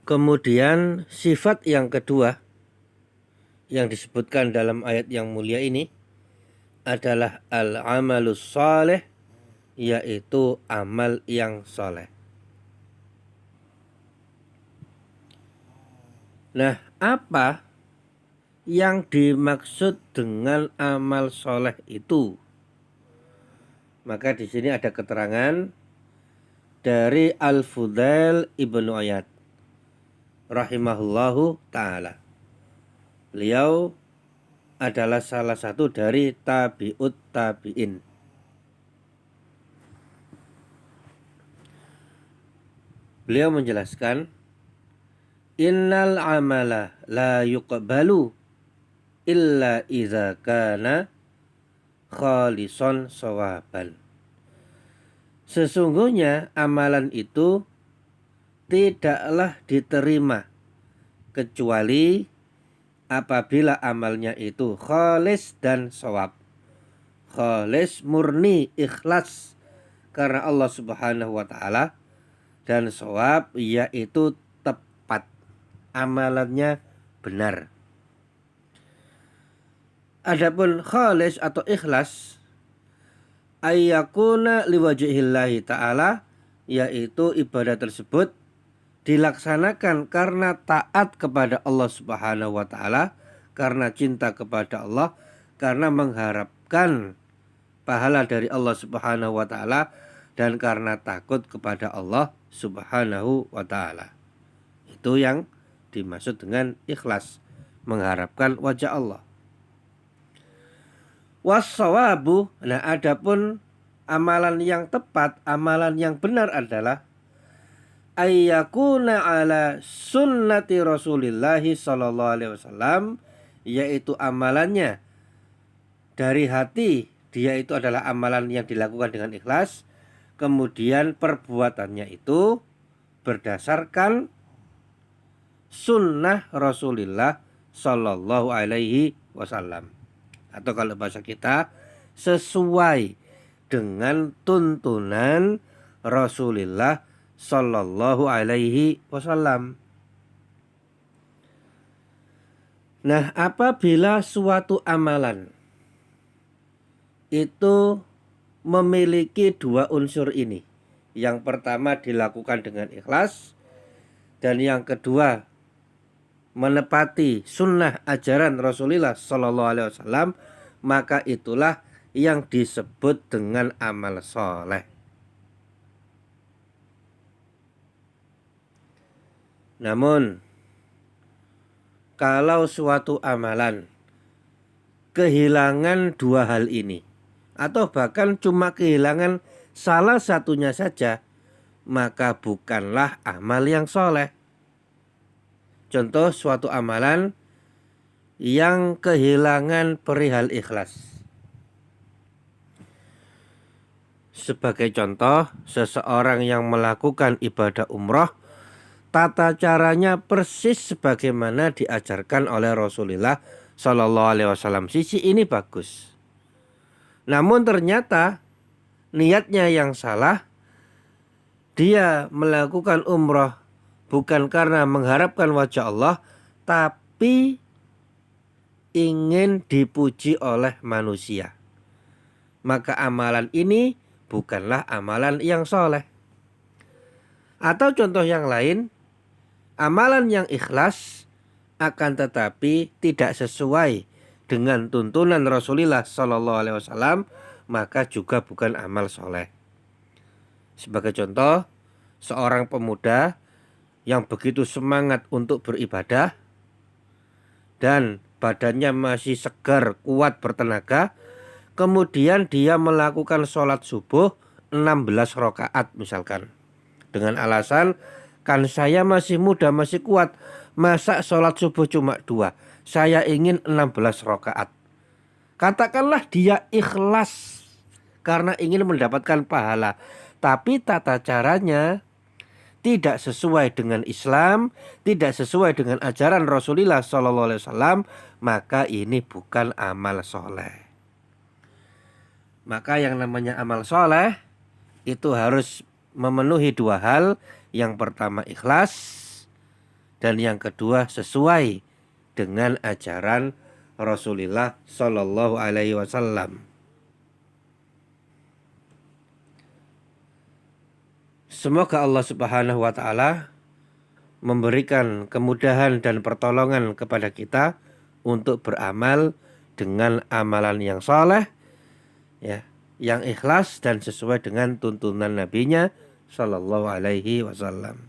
Kemudian sifat yang kedua yang disebutkan dalam ayat yang mulia ini adalah al-amalus saleh, yaitu amal yang soleh. Nah, apa yang dimaksud dengan amal soleh itu? Maka di sini ada keterangan dari Al-Fudail Ibnu Iyad rahimahullahu ta'ala. Beliau adalah salah satu dari tabi'ut tabi'in. Beliau menjelaskan, innal amala la yuqbalu illa idza kana khalison sawaban. Sesungguhnya amalan itu tidaklah diterima kecuali apabila amalnya itu khalis dan shawab. Khalis murni, ikhlas karena Allah Subhanahu wa ta'ala, dan shawab yaitu tepat, amalannya benar. Adapun khalis atau ikhlas, ayyakuna liwajhillahi ta'ala, yaitu ibadah tersebut dilaksanakan karena taat kepada Allah Subhanahu wa ta'ala, karena cinta kepada Allah, karena mengharapkan pahala dari Allah Subhanahu wa ta'ala, dan karena takut kepada Allah Subhanahu wa ta'ala. Itu yang dimaksud dengan ikhlas, mengharapkan wajah Allah. Was-shawabu, nah adapun amalan yang tepat, amalan yang benar adalah ayyakuna ala sunnati Rasulillahi sallallahu alaihi wasallam, yaitu amalannya dari hati, dia itu adalah amalan yang dilakukan dengan ikhlas, kemudian perbuatannya itu berdasarkan sunnah Rasulullah sallallahu alaihi wasallam, atau kalau bahasa kita sesuai dengan tuntunan Rasulullah sallallahu alaihi wasallam. Nah, apabila suatu amalan itu memiliki dua unsur ini, yang pertama dilakukan dengan ikhlas, dan yang kedua menepati sunnah ajaran Rasulullah sallallahu alaihi wasallam, maka itulah yang disebut dengan amal soleh. Namun kalau suatu amalan kehilangan dua hal ini, atau bahkan cuma kehilangan salah satunya saja, maka bukanlah amal yang soleh. Contoh suatu amalan yang kehilangan perihal ikhlas. Sebagai contoh, seseorang yang melakukan ibadah umroh, tata caranya persis sebagaimana diajarkan oleh Rasulullah Shallallahu Alaihi Wasallam. Sisi ini bagus. Namun ternyata niatnya yang salah. Dia melakukan umroh bukan karena mengharapkan wajah Allah, tapi ingin dipuji oleh manusia. Maka amalan ini bukanlah amalan yang soleh. Atau contoh yang lain, amalan yang ikhlas akan tetapi tidak sesuai dengan tuntunan Rasulullah Sallallahu Alaihi Wasallam, maka juga bukan amal soleh. Sebagai contoh, seorang pemuda yang begitu semangat untuk beribadah dan badannya masih segar, kuat, bertenaga, kemudian dia melakukan sholat subuh 16 rakaat misalkan, dengan alasan, kan saya masih muda, masih kuat, masa sholat subuh cuma 2, saya ingin 16 rakaat. Katakanlah dia ikhlas karena ingin mendapatkan pahala, tapi tata caranya tidak sesuai dengan Islam, tidak sesuai dengan ajaran Rasulullah SAW, maka ini bukan amal soleh. Maka yang namanya amal soleh itu harus memenuhi dua hal. Yang pertama ikhlas, dan yang kedua sesuai dengan ajaran Rasulullah Shallallahu Alaihi Wasallam. Semoga Allah Subhanahu wa Ta'ala memberikan kemudahan dan pertolongan kepada kita untuk beramal dengan amalan yang saleh, ya, yang ikhlas dan sesuai dengan tuntunan Nabi-Nya Shallallahu Alaihi Wasallam.